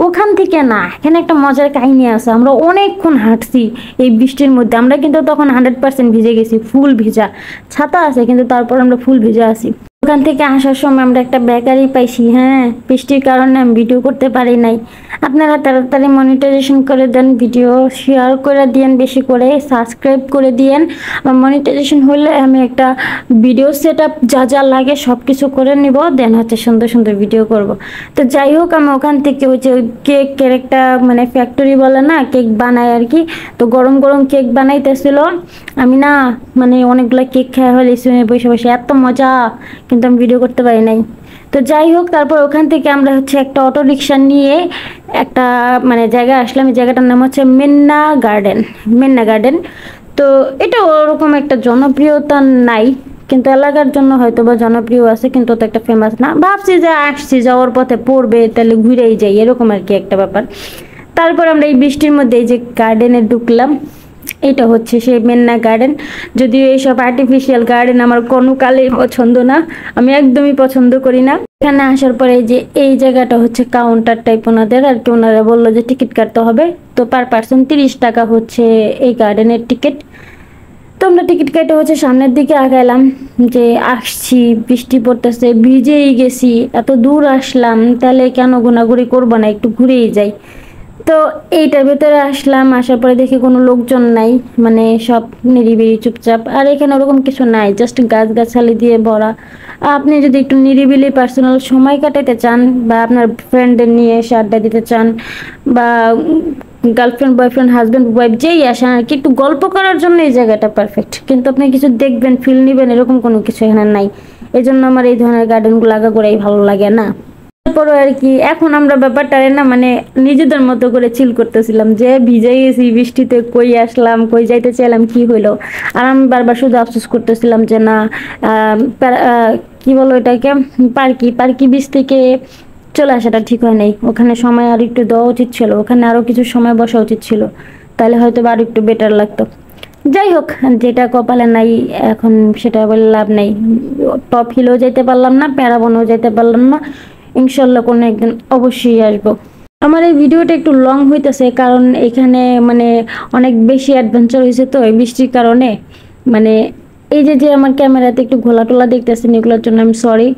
ওখান থেকে না, এখানে একটা মজার কাহিনী আছে। আমরা অনেকক্ষণ হাঁটছি এই বৃষ্টির মধ্যে, আমরা কিন্তু তখন 100% ভিজে গেছি, ফুল ভিজা, ছাতা আছে কিন্তু তারপর আমরা ফুল ভিজে আছি। ওখান থেকে আসার সময় আমরা একটা বেকারি পাইছি, হ্যাঁ, বৃষ্টির কারণে আমি ভিডিও করতে পারি নাই। আপনারা তাড়াতাড়ি মনিটাইজেশন করে দেন, ভিডিও শেয়ার করে দিয়েন, বেশি করে সাবস্ক্রাইব করে দিয়েন। আমার মনিটাইজেশন হলে আমি একটা ভিডিও সেট আপ যা যা লাগে সব কিছু করে নিব, দেন হচ্ছে সুন্দর সুন্দর ভিডিও করব। তো যাই হোক, আমি ওখান থেকে হচ্ছে কেকের একটা মানে ফ্যাক্টরি বলে না, কেক বানায় আর কি, তো গরম গরম কেক বানাইতেছিল। আমি না মানে অনেকগুলো কেক খাওয়া হলে বসে বসে, এত মজা, কিন্তু আমি ভিডিও করতে পারি নাই। তো যাই হোক, তারপর ওখান থেকে আমরা হচ্ছে একটা অটো রিক্সা নিয়ে একটা মানে জায়গায় আসলাম। এই জায়গাটার নাম হচ্ছে মেন্না গার্ডেন, মেন্না গার্ডেন। তো এটা ওরকম একটা জনপ্রিয়তা নাই, কিন্তু এলাকার জন্য হয়তো বা জনপ্রিয় আছে, কিন্তু তো একটা ফেমাস না। ভাবছি যে আসছি, যাওয়ার পথে পড়বে, তাহলে ঘুরেই যাই, এরকম আর কি একটা ব্যাপার। তারপর আমরা এই বৃষ্টির মধ্যে এই যে গার্ডেনে ঢুকলাম, এটা হচ্ছে সেই মেন্না গার্ডেন। যদিও এইসব আর্টিফিশিয়াল গার্ডেন আমার কোনো কালেই পছন্দ না, আমি একদমই পছন্দ করি না। এখানে আসার পরে যে এই জায়গাটা হচ্ছে কাউন্টার টাইপ ওনাদের, আর কি ওনারা বললো যে টিকিট কাটতে হবে। তো পার পার্সন 30 টাকা হচ্ছে এই গার্ডেনের টিকিট। তো আমরা টিকিট কেটে হচ্ছে সামনের দিকে আগাইলাম, যে আসছি, বৃষ্টি পড়তেছে, ভিজেই গেছি, এত দূর আসলাম, তাহলে কেন ঘোরাঘুরি করবো না, একটু ঘুরেই যাই। তো এইটার ভেতরে আসলাম, আসার পরে দেখি কোনো লোকজন নাই, মানে সব নিরিবিলি চুপচাপ। আর এখানে ওরকম কিছু নাই, জাস্ট গাছগাছালি দিয়ে ভরা। আপনি যদি একটু নিরিবিলি পার্সোনাল সময় কাটাতে চান, বা আপনার ফ্রেন্ডদের নিয়ে এসে আড্ডা দিতে চান, বা গার্লফ্রেন্ড বয়ফ্রেন্ড হাজব্যান্ড ওয়াইফ যেই আসেন আর কি, একটু গল্প করার জন্য এই জায়গাটা পারফেক্ট। কিন্তু আপনি কিছু দেখবেন, ফিল নেবেন, এরকম কোনো কিছু এখানে নাই। এই জন্য আমার এই ধরনের গার্ডেনগুলো আগা করেই ভালো লাগে না। তারপরে আর কি, এখন আমরা ব্যাপারটা না মানে নিজেদের মতো করে চিল করতেছিলাম, যে ভিজে গেছি বৃষ্টিতে, কই আসলাম, কই যাইতে চাইলাম, কি হইলো। আর আমি বারবার শুধু আফসোস করতেছিলাম যে না, কি বলো এটাকে, পার্কি বীচ থেকে চলে আসাটা ঠিক হয় নাই। ওখানে সময় আর একটু দেওয়া উচিত ছিল, ওখানে আরো কিছু সময় বসা উচিত ছিল, তাহলে হয়তো আরো একটু বেটার লাগতো। যাই হোক, যেটা কপালে নাই এখন সেটা বলে লাভ নাই। টপ হিলেও যেতে পারলাম না, প্যারাবনেও যেতে পারলাম না, ইনশাল্লাহ কোনো একদিন অবশ্যই আসবো। আমার এই ভিডিওটা একটু লং হইতেছে, কারণ এখানে মানে অনেক বেশি অ্যাডভেঞ্চার হয়েছে তো এই বৃষ্টির কারণে। মানে এই যে আমার ক্যামেরাতে একটু ঘোলা টোলা দেখতেছেন, এগুলোর জন্য আমি সরি।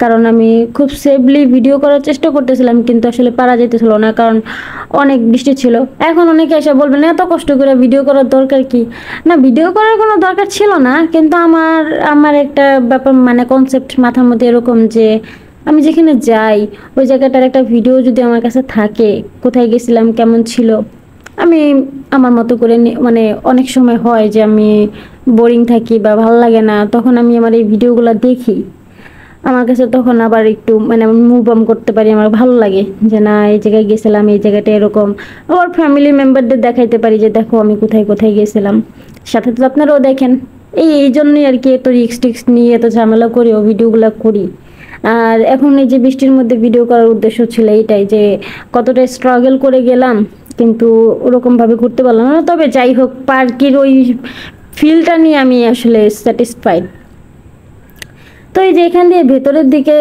কারণ আমি খুব সেফলি ভিডিও করার চেষ্টা করতেছিলাম, কিন্তু আসলে পারা যেতেছিল না, কারণ অনেক বৃষ্টি ছিল। এখন অনেকে এসে বলবেন এত কষ্ট করে ভিডিও করার দরকার কি, না ভিডিও করার কোনো দরকার ছিল না, কিন্তু আমার একটা ব্যাপার মানে কনসেপ্ট মাথার মধ্যে এরকম যে আমি যেখানে যাই ওই জায়গাটার একটা ভিডিও যদি আমার কাছে থাকে, কোথায় গেছিলাম, কেমন ছিল, আমি আমার মতো করে মানে অনেক সময় হয় যে আমি বোরিং থাকি বা ভালো লাগে না, তখন আমি আমার এই ভিডিওগুলো দেখি, আমার কাছে তখন আবার একটু মানে মুভ অন করতে পারি, আমার ভালো লাগে যে না এই জায়গায় গেছিলাম, এই জায়গাটা এরকম। আবার ফ্যামিলি মেম্বারদের দেখাইতে পারি যে দেখো আমি কোথায় কোথায় গেছিলাম, সাথে তো আপনারাও দেখেন। এই জন্যই আর কি এত রিক্স নিয়ে এত ঝামেলা করি ও ভিডিওগুলো করি। আর এখন এই যে বৃষ্টির মধ্যে ভিডিও করার উদ্দেশ্য ছিল এইটাই, যে কতটা স্ট্রাগল করে গেলাম, কিন্তু ওরকমভাবে ঘুরতে পারলাম না। তবে যাই হোক, পার্কের ওই ফিলটা নিয়ে আমি আসলে স্যাটিসফাইড। তো এই যে এখান দিয়ে ভেতরের দিকে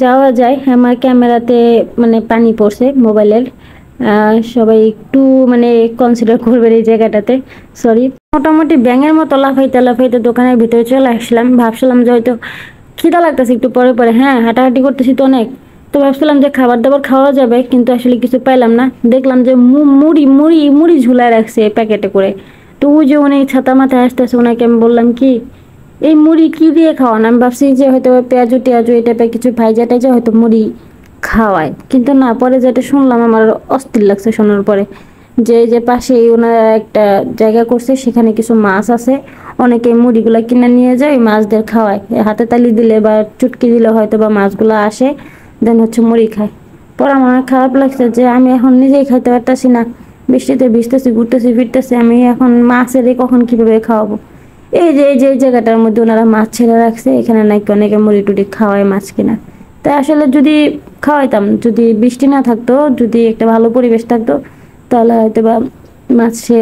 যাওয়া যায়, আমার ক্যামেরাতে মানে পানি পড়ছে মোবাইলের, সবাই একটু মানে কনসিডার করবেন এই জায়গাটাতে, সরি। মোটামুটি ব্যাঙের মতো লাফাইতে লাফাইতে দোকানের ভিতরে চলে আসলাম। ভাবছিলাম যে হয়তো খিদা লাগতেছে একটু পরে পরে, হ্যাঁ হাঁটাহাঁটি করতেছি তো অনেক, তো ভাবছিলাম যে খাবার দাবার খাওয়া যাবে, কিন্তু আসলে কিছু পাইলাম না। দেখলাম যে মুড়ি মুড়ি মুড়ি ঝুলায় রাখছে প্যাকেটে করে। তো ওই যে উনি ছাতা মাথায় আসতেছে, ওনাকে আমি বললাম কি এই মুড়ি কি দিয়ে খাওয়ান? আমি ভাবছি যে হয়তো পেঁয়াজু টেয়াজু এই টাইপের কিছু ভাইজা টাইজা হয়তো মুড়ি খাওয়ায়, কিন্তু না, পরে যেটা শুনলাম আমার অস্থির লাগছে শোনার পরে, যে যে পাশে ওনারা একটা জায়গা করছে, সেখানে কিছু মাছ আছে, অনেকে মুড়িগুলা কিনে নিয়ে যায়, ওই মাছদের খাওয়ায়, হাতে তালি দিলে বা চুটকি দিলে হয়তো বা মাছগুলো আসে, দেন হচ্ছে মুড়ি খায়। পরে আমার অনেক খারাপ লাগছে যে আমি এখন নিজেই খাইতে পারতেছি না, বৃষ্টিতে ভিজতেছি, ঘুরতেছি ফিরতেছি, আমি এখন মাছের কখন কিভাবে খাওয়াবো? এই জায়গাটার মধ্যে ওনারা মাছ ছেড়ে রাখছে, এখানে নাকি অনেকে মুড়ি টুড়ি খাওয়ায় মাছ কিনা। তাই আসলে যদি খাওয়াইতাম, যদি বৃষ্টি না থাকতো, যদি একটা ভালো পরিবেশ থাকতো, তাহলে হয়তো বা মাছে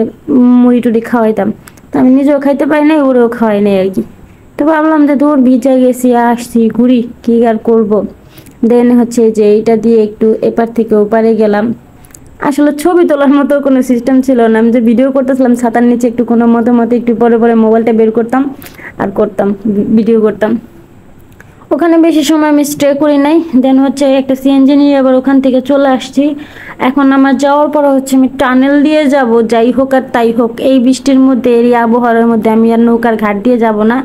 মুড়ি টুড়ি খাওয়াইতাম। তো আমি নিজেও খাইতে পারি নাই, ওরেও খাওয়াই নাই আর কি। তো ভাবলাম যে দূর ভিজা গেছি, আসছি, ঘুরি, কি আর করবো। দেন হচ্ছে যে এইটা দিয়ে একটু এপার থেকে ওপারে গেলাম। আসলে ছবি তোলার মতো কোনো সিস্টেম ছিল না, আমি যে ভিডিও করতেছিলাম ছাতার নিচে একটু কোনো মতো মতো একটু পরে পরে মোবাইলটা বের করতাম আর করতাম, ভিডিও করতাম। ওখানে বেশি সময় আমি স্টে করি নাই। দেন হচ্ছে একটা সিএনজি নিয়ে আবার ওখান থেকে চলে আসছি। এখন আমার যাওয়ার পর হচ্ছে আমি টানেল দিয়ে যাব, যাই হোক আর তাই হোক, এই বৃষ্টির মধ্যে এই আবহাওয়ার মধ্যে আমি আর নৌকার ঘাট দিয়ে যাব না।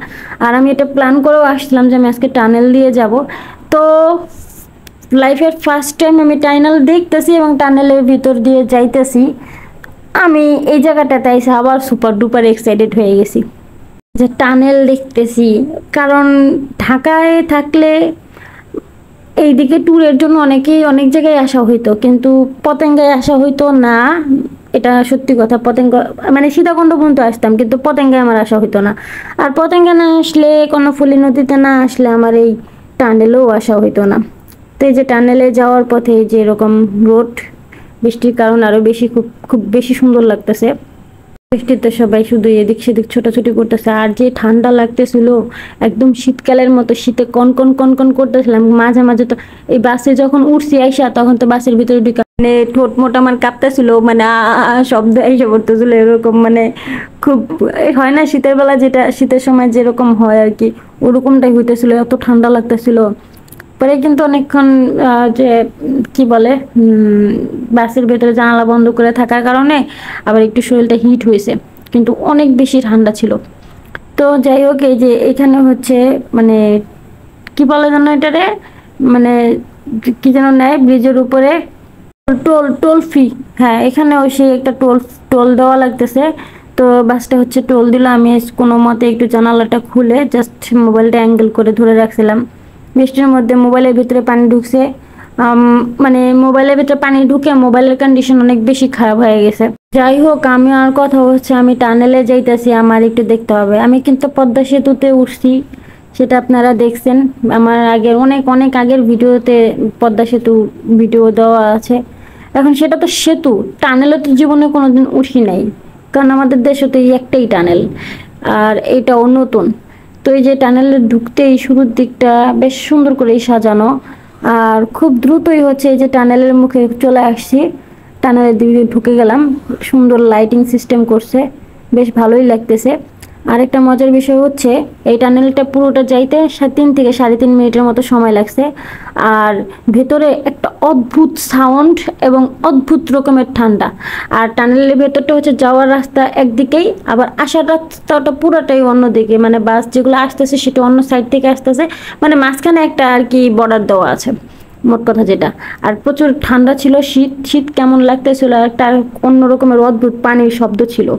আর আমি এটা প্ল্যান করেও আসছিলাম যে আমি আজকে টানেল দিয়ে যাব। তো লাইফের ফার্স্ট টাইম আমি টানেল দেখতেছি এবং টানেলের ভিতর দিয়ে যাইতেছি। আমি এই জায়গাটাতে এসে আবার সুপার ডুপার এক্সাইটেড হয়ে গেছি যে টানেল দেখতেছি। কারণ ঢাকায় থাকলে এইদিকে ট্যুরের জন্য অনেকেই অনেক জায়গায় আসা হইতো, কিন্তু পতেঙ্গায় আসা হইতো না, এটা সত্যি কথা। পতেঙ্গা মানে সীতাকুণ্ড পর্যন্ত আসতাম, কিন্তু পতেঙ্গায় আমার আসা হইতো না। আর পতেঙ্গা না আসলে, কর্ণফুলী নদীতে না আসলে আমার এই টানেলেও আসা হইতো না। তো এই যে টানেলে যাওয়ার পথে যে এরকম রোড, বৃষ্টির কারণে আরো বেশি খুব খুব বেশি সুন্দর লাগতেছে। বৃষ্টিতে সবাই শুধু এদিক সেদিক ছোটাছুটি করতেছে, আর যে ঠান্ডা লাগতেছিল একদম শীতকালের মতো, শীতে কনকন কনকন করতেছিলাম। মাঝে মাঝে তো এই বাসে যখন উঠছি আইসা, তখন তো বাসের ভিতরে ঢুকে মানে ঠোঁট মোটা আমার কাঁপতেছিল, মানে শব্দ এসে পড়তেছিল এরকম, মানে খুব হয় না শীতের বেলা, যেটা শীতের সময় যেরকম হয় আর কি, ওরকমটাই হইতেছিল, এত ঠান্ডা লাগতেছিল। পরে কিন্তু অনেকক্ষণ যে কি বলে বাসের ভেতরে জানালা বন্ধ করে থাকার কারণে আবার একটু শরীরটা হিট হয়েছে, কিন্তু অনেক বেশি ঠান্ডা ছিল। তো যাই হোক, এই যে এখানে হচ্ছে মানে কি বলে যেন এটারে, মানে কি যেন নেয় ব্রিজের উপরে, টোল টোল ফি, হ্যাঁ এখানে সে একটা টোল টোল দেওয়া লাগতেছে। তো বাসটা হচ্ছে টোল দিল, আমি কোনো মতে একটু জানালাটা খুলে জাস্ট মোবাইলটা অ্যাঙ্গেল করে ধরে রাখছিলাম। বৃষ্টির মধ্যে মোবাইলের ভিতরে পানি ঢুকছে, মানে মোবাইলের ভিতরে পানি ঢুকে মোবাইলের কন্ডিশন অনেক বেশি খারাপ হয়ে গেছে। যাই হোক, আমি আর কথা হচ্ছে আমি টানেলে যাইতেছি, আমার একটু দেখতে হবে। আমি কিন্তু পদ্মা সেতুতে উঠছি, সেটা আপনারা দেখছেন আমার আগের অনেক অনেক আগের ভিডিওতে, পদ্মা সেতু ভিডিও দেওয়া আছে। এখন সেটা তো সেতু, টানেলে তো জীবনে কোনোদিন উঠি নাই, কারণ আমাদের দেশে তো এই একটাই টানেল, আর এটাও নতুন। তো এই যে টানেলে ঢুকতেই শুরুর দিকটা বেশ সুন্দর করেই সাজানো, আর খুব দ্রুতই হচ্ছে এই যে টানেলের মুখে চলে আসছি, টানেলের দিকে ঢুকে গেলাম। সুন্দর লাইটিং সিস্টেম করছে, বেশ ভালোই লাগতেছে। আরেকটা মজার বিষয় হচ্ছে এই টানেলটা পুরোটা যাইতে 3 থেকে 3.5 মিনিটের মতো সময় লাগছে। আর ভেতরে একটা অদ্ভুত সাউন্ড এবং অদ্ভুত রকমের ঠান্ডা। আর টানেলের ভেতরটা হচ্ছে যাওয়ার রাস্তা একদিকেই, আবার আসার রাস্তাটা পুরোটাই অন্যদিকে, মানে বাস যেগুলো আসতেছে সেটা অন্য সাইড থেকে আসতেছে, মানে মাঝখানে একটা আর কি বর্ডার দেওয়া আছে, মোট কথা যেটা। আর প্রচুর ঠান্ডা ছিল, শীত শীত কেমন লাগতেছিল, একটা অন্য রকমের অদ্ভুত পানির শব্দ ছিল।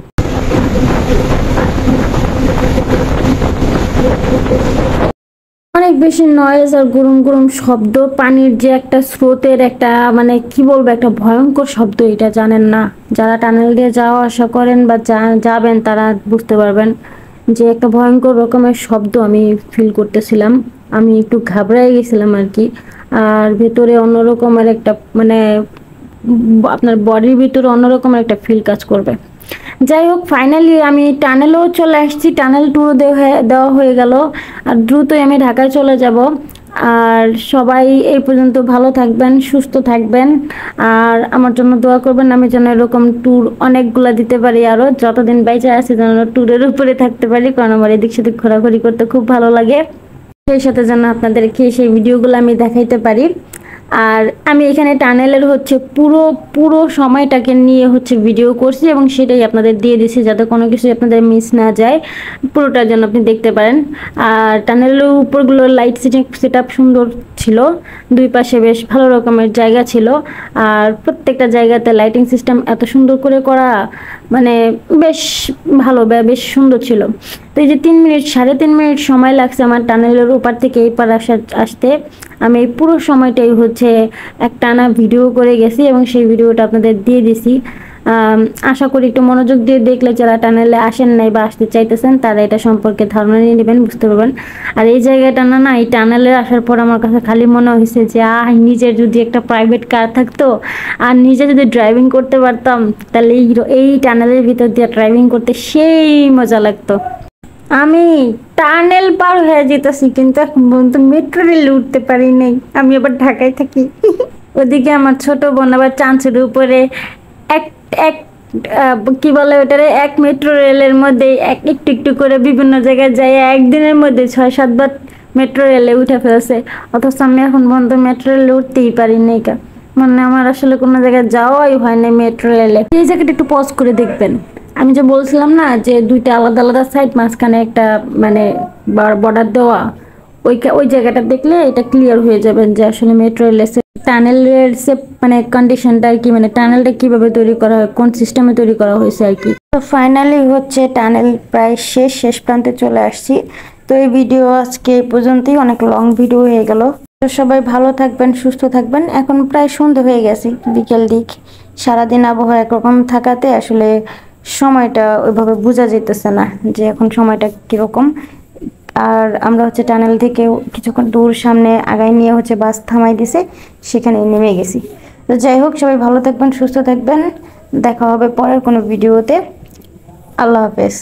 অনেক বেশি নয়েজ আর গুরুম গুরুম শব্দ, পানির যে একটা স্রোতের একটা মানে কি বলবো, একটা ভয়ঙ্কর শব্দ। এটা জানেন না, যারা টানেল দিয়ে যাওয়া আসা করেন বা যাবেন তারা বুঝতে পারবেন যে একটা ভয়ঙ্কর রকমের শব্দ আমি ফিল করতেছিলাম। আমি একটু ঘাবড়াই গেছিলাম আর কি। আর ভেতরে অন্যরকমের একটা মানে আপনার বডির ভিতরে অন্যরকমের একটা ফিল কাজ করবে। যাই হোক, ফাইনালি আমি টানেলেও চলে আসছি, টানেল ট্যুর দেওয়া হয়ে গেল। আর দ্রুতই আমি ঢাকায় চলে যাব। আর সবাই এই পর্যন্ত ভালো থাকবেন, সুস্থ থাকবেন, আর আমার জন্য দোয়া করবেন। আমি যেন এরকম ট্যুর অনেকগুলো দিতে পারি, আরও যতদিন বেঁচে আছি যেন ট্যুরের উপরে থাকতে পারি, কারণ আমার এদিক সেদিক ঘোরাঘুরি করতে খুব ভালো লাগে। সেই সাথে যেন আপনাদেরকে সেই ভিডিওগুলো আমি দেখাইতে পারি। আর আমি এখানে টানেলের পুরো পুরো সময়টাকে নিয়ে ভিডিও করছি এবং সেটাই আপনাদের দিয়ে দিছি, যাতে কোনো কিছু আপনাদের মিস না যায়, পুরোটার জন্য আপনি দেখতে পারেন। আর টানেলের উপরগুলো লাইট সেট আপ সুন্দর ছিল, দুই পাশে বেশ ভালো রকমের জায়গা ছিল, আর প্রত্যেকটা জায়গাতে লাইটিং সিস্টেম এত সুন্দর করে করা, মানে বেশ ভালো, বেশ সুন্দর ছিল। তো এই যে 3 মিনিট 3.5 মিনিট সময় লাগছে আমার টানেলের ওপার থেকে এই পার আসতে, আমি এই পুরো সময়টাই একটানা ভিডিও করে গেছি এবং সেই ভিডিওটা আপনাদের দিয়ে দিছি। আশা করি একটু মনোযোগ দিয়ে দেখলে যারা টানেলে আসেন নাই বা আসতে চাইতেছেন তারা এটা সম্পর্কে ধারণা নিয়ে নেবেন, বুঝতে পারবেন। আর এই জায়গাটা না এই টানেলে আসার পর আমার কাছে খালি মনে হয়েছে যে নিজের যদি একটা প্রাইভেট কার থাকতো আর নিজে যদি ড্রাইভিং করতে পারতাম, তাহলে এই টানেলের ভিতর দিয়ে ড্রাইভিং করতে সেই মজা লাগতো। আমি টানেল পার হয়ে যেতেছি, কিন্তু এখন পর্যন্ত মেট্রো রেলে উঠতে পারি নাই। আমি আবার ঢাকায় থাকি। ওদিকে আমার ছোট বোন আবার চাঁচের উপরে এক এক কি বলে ওটারে, এক মেট্রো রেলের মধ্যে একটু একটু করে বিভিন্ন জায়গায় যাই, একদিনের মধ্যে 6-7 বার মেট্রো রেলে উঠে ফেলছে। অথচ আমি এখন পর্যন্ত মেট্রো রেলে উঠতেই পারি নাই। মানে আমার আসলে কোনো জায়গায় যাওয়াই হয় না মেট্রো রেলে। এই জায়গাটা একটু পজ করে দেখবেন। আমি যে বলছিলাম না যে দুইটা আলাদা আলাদা সাইড, মাঝখানে একটা মানে বর্ডার দেওয়া, ওই জায়গাটা দেখলে এটা ক্লিয়ার হয়ে যাবেন যে আসলে মেট্রো রেলের টানেলের মানে কন্ডিশনটা আর কি, মানে টানেলটা কিভাবে তৈরি করা হয়, কোন সিস্টেমে তৈরি করা হয়েছে আর কি। তো ফাইনালি টানেল প্রায় শেষ প্রান্তে চলে আসছি। তো এই ভিডিও আজকে এই পর্যন্তই, অনেক লং ভিডিও হয়ে গেল। তো সবাই ভালো থাকবেন, সুস্থ থাকবেন। এখন প্রায় সন্ধ্যা হয়ে গেছে, বিকেল দিক। সারাদিন আবহাওয়া একরকম থাকাতে আসলে সময়টা ওইভাবে বোঝা যেতেছে না যে এখন সময়টা কিরকম। আর আমরা টানেল থেকে কিছুক্ষণ দূর সামনে আগায় নিয়ে বাস থামাই দিছে, সেখানে নেমে গেছি। তো যাই হোক, সবাই ভালো থাকবেন, সুস্থ থাকবেন। দেখা হবে পরের কোনো ভিডিওতে। আল্লাহ হাফেজ।